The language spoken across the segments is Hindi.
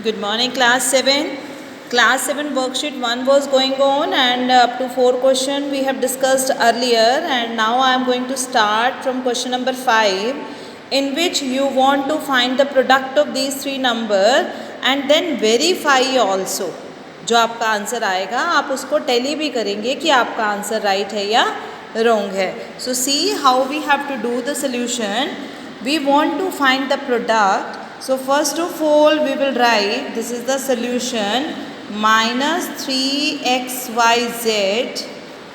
Good morning, class 7. Class 7 worksheet 1 was going on and up to 4 question we have discussed earlier, and now I am going to start from question number 5, in which you want to find the product of these three numbers and then verify also. जो आपका आंसर आएगा आप उसको टैली भी करेंगे कि आपका आंसर राइट है या रॉन्ग है. So see how we have to do the solution. We want to find the product. So first of all we will write, this is the solution, minus 3xyz,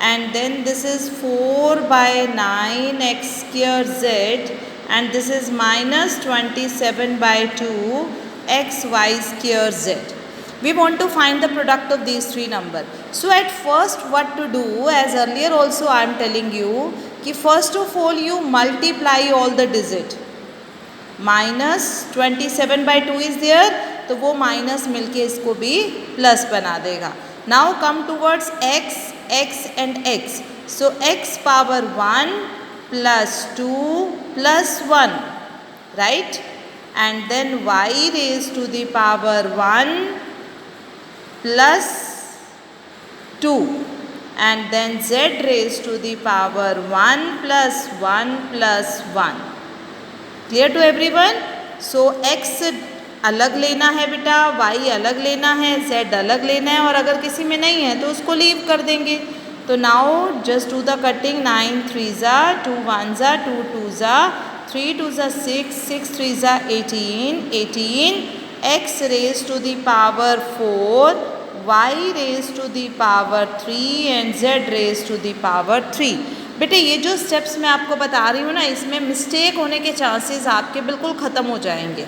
and then this is 4 by 9x square z, and this is minus 27 by 2 xy square z. We want to find the product of these three numbers. So at first what to do, as earlier also I am telling you, कि first of all you multiply all the digit. Minus 27 by 2 is there, तो वो माइनस मिलके इसको भी प्लस बना देगा. Now come towards x, x and x. So x power 1 plus 2 plus 1, right, and then y raise to the power 1 plus 2, and then z raise to the power 1 plus 1 plus 1. Clear to everyone? So x अलग लेना है बेटा, y अलग लेना है, z अलग लेना है, और अगर किसी में नहीं है तो उसको लीव कर देंगे. तो now just do the cutting. 9 3 ज़ा, 2 1 ज़ा, 2 2 ज़ा, 3 2 ज़ा 6, 6 3 ज़ा 18, 18, x raise to the power 4, y raise to the power 3 and z raise to the power 3. बेटे ये जो स्टेप्स मैं आपको बता रही हूँ ना, इसमें मिस्टेक होने के चांसेस आपके बिल्कुल ख़त्म हो जाएंगे.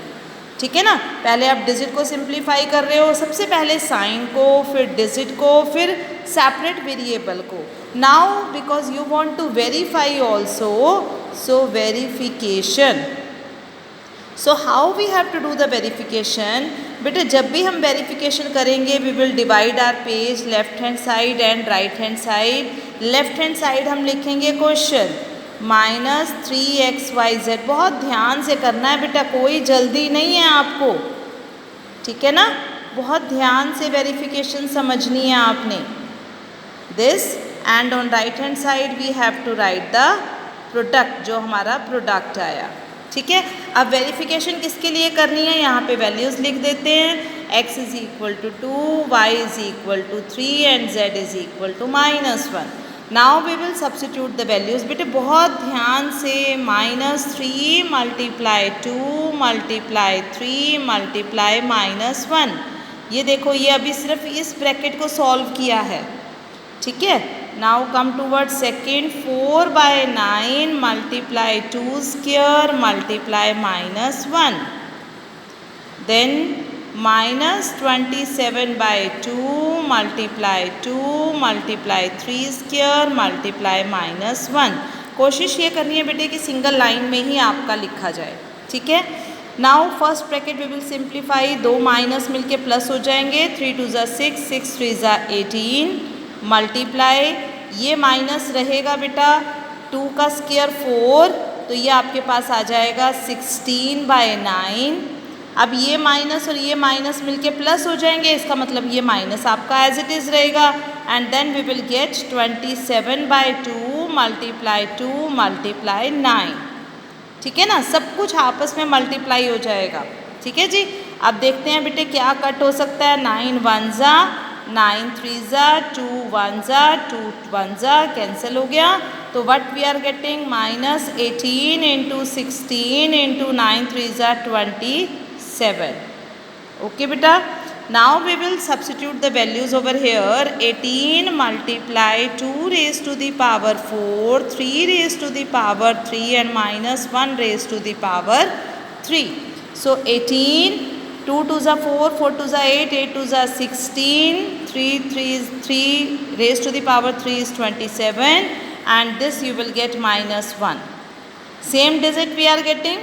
ठीक है ना? पहले आप डिजिट को सिंप्लीफाई कर रहे हो, सबसे पहले साइन को, फिर डिजिट को, फिर सेपरेट वेरिएबल को. Now because you want to verify also, so verification. So how we have to do the verification? बेटे जब भी हम वेरिफिकेशन करेंगे we will divide our page left hand side and right hand side. Left hand side हम लिखेंगे क्वेश्चन माइनस 3xyz. बहुत ध्यान से करना है बेटा, कोई जल्दी नहीं है आपको, ठीक है ना? बहुत ध्यान से वेरिफिकेशन समझनी है आपने. This and on right hand side we have to write the product, जो हमारा प्रोडक्ट आया. ठीक है, अब वेरिफिकेशन किसके लिए करनी है? यहाँ पे वैल्यूज़ लिख देते हैं. x is equal to 2, y is equal to 3 and z is equal to -1. Now we will substitute the values. बेटे बहुत ध्यान से, -3 मल्टीप्लाई 2 मल्टीप्लाई 3 मल्टीप्लाई -1. ये देखो, ये अभी सिर्फ इस ब्रैकेट को सॉल्व किया है. ठीक है, now come toward second. 4 by 9 multiply 2 square multiply -1, then -27 by 2 multiply 2 multiply 3 square multiply -1. कोशिश ये करनी है बेटे कि सिंगल लाइन में ही आपका लिखा जाए. ठीक है, now first bracket we will simplify. 2 minus मिलके प्लस हो जाएंगे. 3 2 ज़ा 6, 6 3 ज़ा 18, मल्टीप्लाई, ये माइनस रहेगा बेटा, 2 का स्क्वायर 4, तो ये आपके पास आ जाएगा 16 by 9. अब ये माइनस और ये माइनस मिलके प्लस हो जाएंगे, इसका मतलब ये माइनस आपका एज इट इज़ रहेगा. And then we will get 27 by 2 multiply 2 multiply 9. ठीक है ना? सब कुछ आपस में मल्टीप्लाई हो जाएगा. ठीक है जी. अब देखते हैं बेटे क्या कट हो सकता है. 9 1 ज़ा, 9 3 ज़ा, 2 1 ज़ा, 2 1 ज़ा, कैंसिल हो गया. तो what we are getting, -18 into 16 into 9 3 ज़ा 27. ओके बेटा. Now we will substitute the values over here. 18 multiply 2 raise to the power 4, 3 raise to the power 3 and -1 raise to the power 3. So 18, 2 2 ज़ा 4, 4 2 ज़ा 8, 8 2 ज़ा 16, 3 raised to the power 3 is 27, and this you will get -1. Same digit we are getting.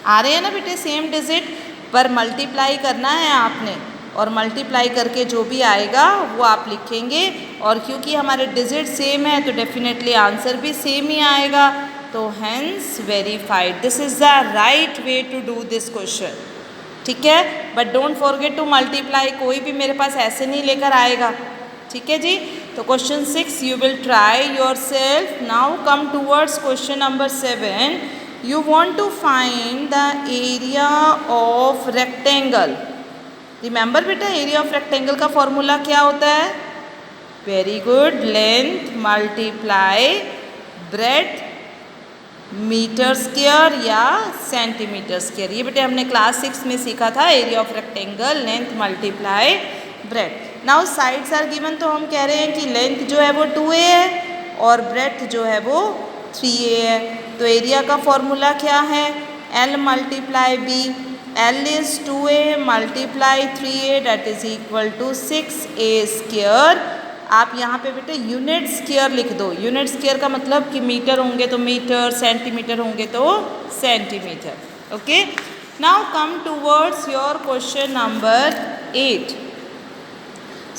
आ रहे हैं ना बेटे सेम डिजिट, पर मल्टीप्लाई करना है आपने, और मल्टीप्लाई करके जो भी आएगा वो आप लिखेंगे. और क्योंकि हमारे डिजिट सेम है तो डेफिनेटली आंसर भी सेम ही आएगा. तो hence verified. This is the right way to do this question. ठीक है, but don't forget to multiply, कोई भी मेरे पास ऐसे नहीं लेकर आएगा, ठीक है जी। तो question 6 you will try yourself. Now come towards question number 7। You want to find the area of rectangle. Remember बेटा, एरिया ऑफ रेक्टेंगल का फॉर्मूला क्या होता है? Very good, length multiply breadth metre square या सेंटीमीटर स्क्वायर। ये बेटे हमने क्लास 6 में सीखा था, area of rectangle length multiply breadth. Now sides are given, तो हम कह रहे हैं कि लेंथ जो है वो 2a है और ब्रेथ जो है वो 3a है। तो एरिया का फॉर्मूला क्या है? L multiply b। L is 2a multiply 3a that is equal to 6a square. आप यहाँ पे बेटे यूनिट स्क्वायर लिख दो। यूनिट स्क्वायर का मतलब कि मीटर होंगे तो मीटर, सेंटीमीटर होंगे तो centimetre. Okay, now come towards your question number 8।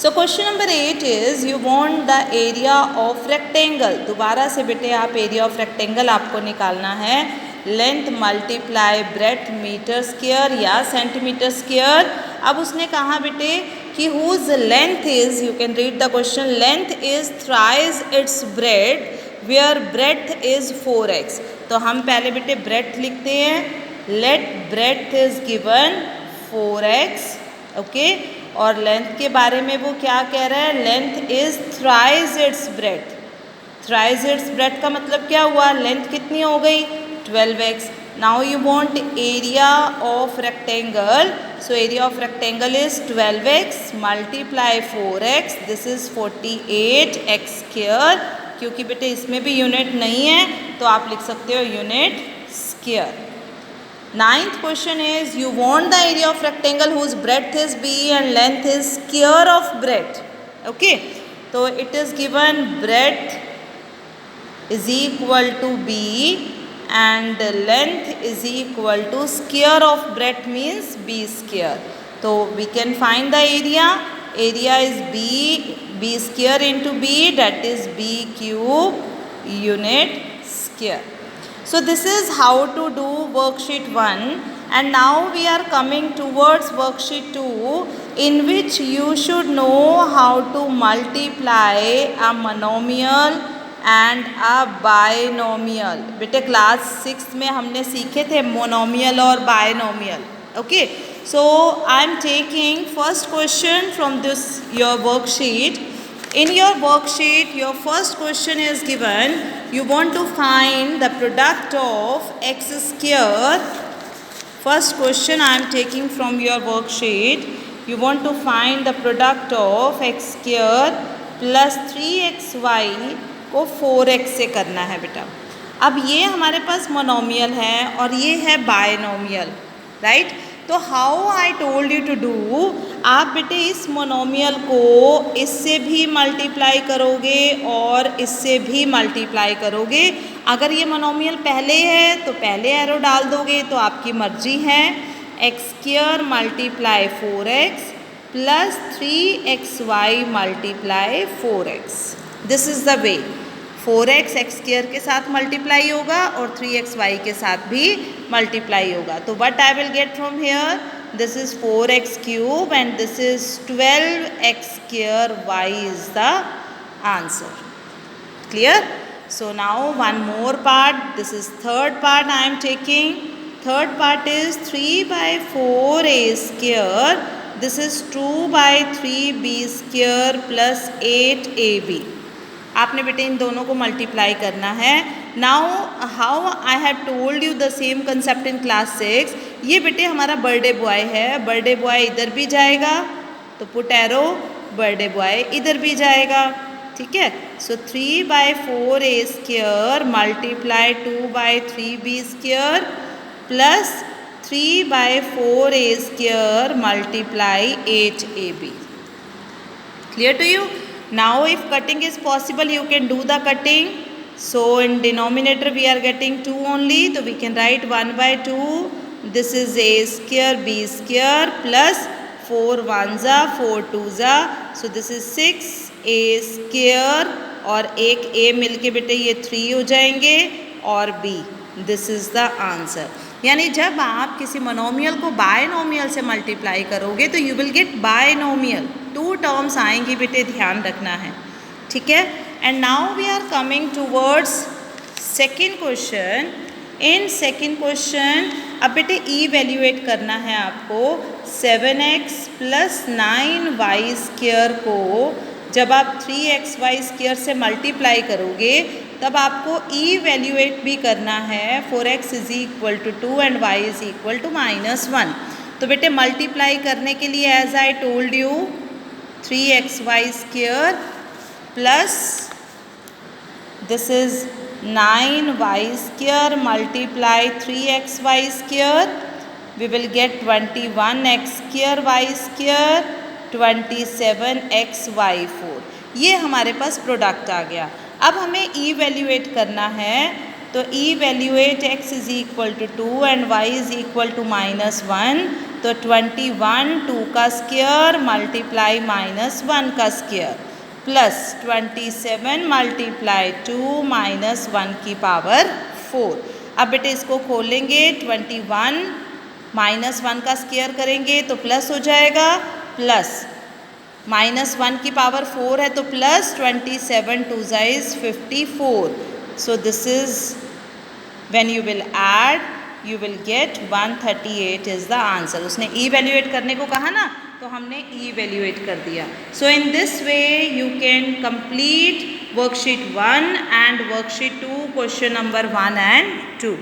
So question number 8 is you want the area of rectangle. दोबारा से बेटे आप एरिया ऑफ रेक्टेंगल आपको निकालना है। Length multiply breadth metre square या सेंटीमीटर स्क्वायर। अब उसने कहा बेटे कि whose length is, you can read the question, length is thrice its breadth where breadth is 4x। तो हम पहले बेटे ब्रेथ लिखते हैं। Let breadth is given 4x। Okay, और लेंथ के बारे में वो क्या कह रहा है? Length is thrice its breadth. Thrice its breadth का मतलब क्या हुआ? लेंथ कितनी हो गई? 12x। Now you want area of rectangle. So area of rectangle is 12x multiply 4x, this is 48x square. क्योंकि बेटे इसमें भी यूनिट नहीं है तो आप लिख सकते हो unit square. Ninth question is you want the area of rectangle whose breadth is b and length is square of breadth. Okay, तो it is given breadth is equal to b and length is equal to square of breadth means b square. So we can find the area. Area is b square into b, that is b cube unit square. So this is how to do worksheet 1, and now we are coming towards worksheet 2 in which you should know how to multiply a monomial and a binomial. बेटे क्लास 6 में हमने सीखे थे मोनोमियल और binomial. Okay, so I am taking first question from this your worksheet. In your worksheet your first question is given, you want to find the product of x square. First question I am taking from your worksheet, you want to find the product of x square plus 3xy को 4x से करना है बेटा। अब ये हमारे पास मोनोमियल है और ये है बायनोमियल, राइट? तो how I told you to do, आप बेटे इस मोनोमियल को इससे भी मल्टीप्लाई करोगे और इससे भी मल्टीप्लाई करोगे। अगर ये मोनोमियल पहले है तो पहले एरो डाल दोगे, तो आपकी मर्जी है। X square multiply 4x plus 3xy multiply 4x, this is the way. 4x x square के साथ मल्टीप्लाई होगा और 3xy के साथ भी मल्टीप्लाई होगा। तो what I will get from here, this is 4x cube and this is 12x square, y is the answer. Clear? So now one more part, this is third part I am taking. Third part is 3/4a square, this is 2/3b square plus 8ab। आपने बेटे इन दोनों को मल्टीप्लाई करना है। Now how I have told you the same concept in class 6। ये बेटे हमारा बर्थडे बॉय है, बर्थडे बॉय इधर भी जाएगा तो पुट एरो, बर्थडे बॉय इधर भी जाएगा, ठीक है? So 3/4a square multiply 2/3b square plus 3/4a square multiply 8ab। Clear to you? Now if cutting is possible you can do the cutting. So in denominator we are getting 2 only, so we can write 1/2. This is a square b square plus 4 1s are 4 2s are, so this is 6a square और एक a मिलके बेटे ये 3 हो जाएंगे और b, this is the answer. यानी जब आप किसी मोनोमियल को बायनोमियल से मल्टीप्लाई करोगे तो you will get binomial, 2 terms आएंगी बेटे, ध्यान रखना है, ठीक है। And now we are coming towards second question. In second question अब बेटे इवेल्यूएट करना है आपको 7x + 9y² को जब आप 3xy² से मल्टीप्लाई करोगे तब आपको इवेल्यूएट भी करना है 4x = 2 एंड y = -1। तो बेटे मल्टीप्लाई करने के लिए as I told you 3xy² plus this is 9y² multiply 3xy², we will get 21x²y², 27xy4। ये हमारे पास प्रोडक्ट आ गया। अब हमें इवेल्यूएट करना है, तो इवेल्यूएट x = 2 एंड y = -1, तो 21 2 का स्क्वायर मल्टीप्लाई -1 का स्क्वायर प्लस 27 मल्टीप्लाई 2 -1 की पावर 4। अब बेटे इसको खोलेंगे, 21 -1 का स्क्वायर करेंगे तो प्लस हो जाएगा, प्लस -1 की पावर 4 है तो plus 27 2 is 54। So this is when you will add you will get 138 is the answer. उसने इवेल्यूएट करने को कहा ना, तो हमने इवेल्यूएट कर दिया। So in this way you can complete worksheet 1 and worksheet 2 question number 1 and 2।